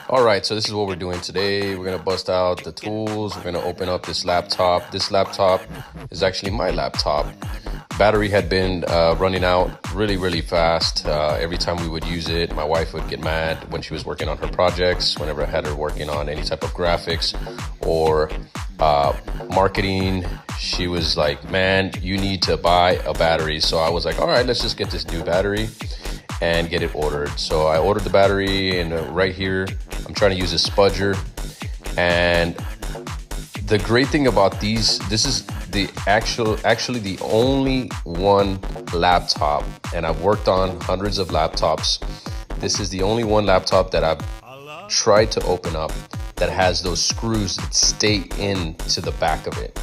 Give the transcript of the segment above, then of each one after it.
All right, so this is what we're doing today. We're gonna bust out the tools. We're gonna open up this laptop. This laptop is actually my laptop. Battery had been running out really fast. Every time we would use it, my wife would get mad when she was working on her projects, whenever I had her working on any type of graphics or marketing. She was like, man, you need to buy a battery. So I was like, all right, let's just get this new battery and get it ordered. So I ordered the battery, and right here, I'm trying to use a spudger. And the great thing about these, this is the actually the only one laptop, and I've worked on hundreds of laptops. This is the only one laptop that I've tried to open up that has those screws that stay into the back of it.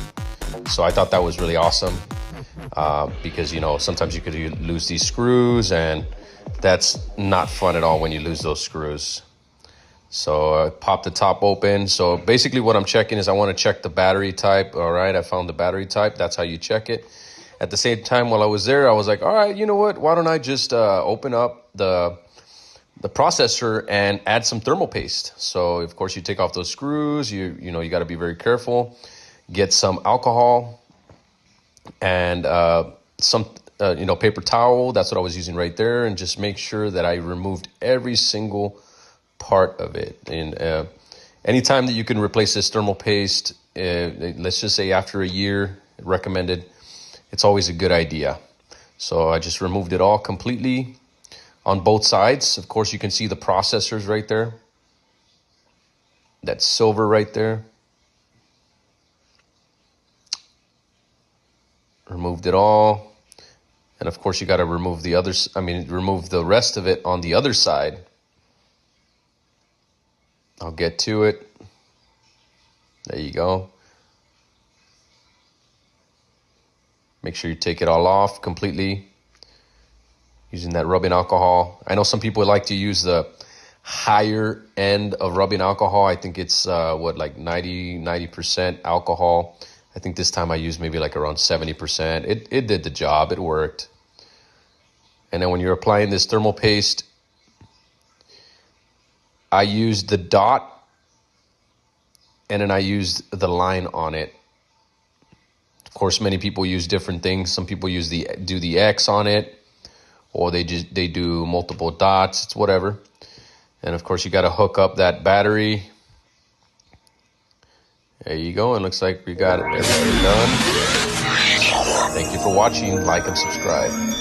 So I thought that was really awesome because, you know, sometimes you could lose these screws, and that's not fun at all when you lose those screws. So I popped the top open. So basically what I'm checking is I want to check the battery type. All right, I found the battery type. That's how you check it. At the same time, while I was there, I was like, all right, you know what? Why don't I just open up the processor and add some thermal paste? So of course you take off those screws. You know, you got to be very careful. Get some alcohol and some paper towel. That's what I was using right there, and just make sure that I removed every single part of it. And anytime that you can replace this thermal paste, let's just say after a year, recommended, it's always a good idea. So I just removed it all completely on both sides. Of course, you can see the processors right there. That silver right there. Removed it all. And of course, you got to remove remove the rest of it on the other side. I'll get to it. There you go. Make sure you take it all off completely using that rubbing alcohol. I know some people like to use the higher end of rubbing alcohol. I think it's like 90% alcohol. I think this time I used maybe like around 70%. It did the job. It worked. And then when you're applying this thermal paste, I used the dot, and then I used the line on it. Of course, many people use different things. Some people do the X on it, or they do multiple dots. It's whatever. And of course, you got to hook up that battery. There you go. It looks like we got everything done. Thank you for watching. Like and subscribe.